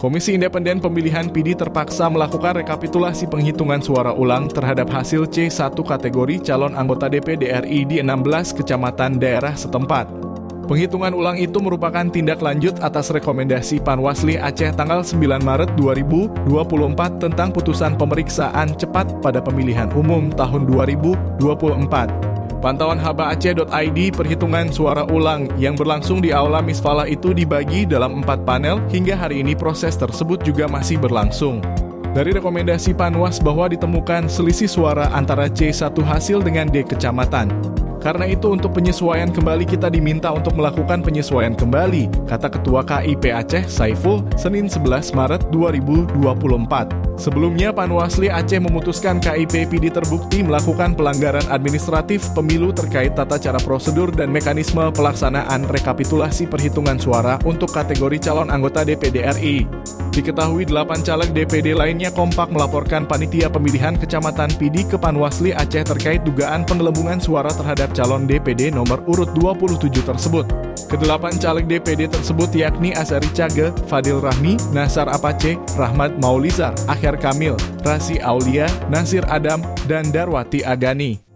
Komisi Independen Pemilihan PD terpaksa melakukan rekapitulasi penghitungan suara ulang terhadap hasil C1 kategori calon anggota DPD RI di 16 kecamatan daerah setempat. Penghitungan ulang itu merupakan tindak lanjut atas rekomendasi Panwasli Aceh tanggal 9 Maret 2024 tentang putusan pemeriksaan cepat pada pemilihan umum tahun 2024. Pantauan habaaceh.id perhitungan suara ulang yang berlangsung di Aula Misfalah itu dibagi dalam 4 panel hingga hari ini proses tersebut juga masih berlangsung. Dari rekomendasi Panwas bahwa ditemukan selisih suara antara C1 hasil dengan D kecamatan. Karena itu untuk penyesuaian kembali kita diminta untuk melakukan penyesuaian kembali, kata Ketua KIP Aceh Saiful, Senin 11 Maret 2024. Sebelumnya Panwasli Aceh memutuskan KIP PD terbukti melakukan pelanggaran administratif pemilu terkait tata cara prosedur dan mekanisme pelaksanaan rekapitulasi perhitungan suara untuk kategori calon anggota DPD RI. Diketahui 8 caleg DPD lainnya kompak melaporkan panitia pemilihan kecamatan PD ke Panwasli Aceh terkait dugaan penggelembungan suara terhadap calon DPD nomor urut 27 tersebut. Kedelapan caleg DPD tersebut yakni Asari Cage, Fadil Rahmi, Nasar Apace, Rahmat Maulizar, Akhir Kamil, Rasi Aulia, Nasir Adam, dan Darwati Agani.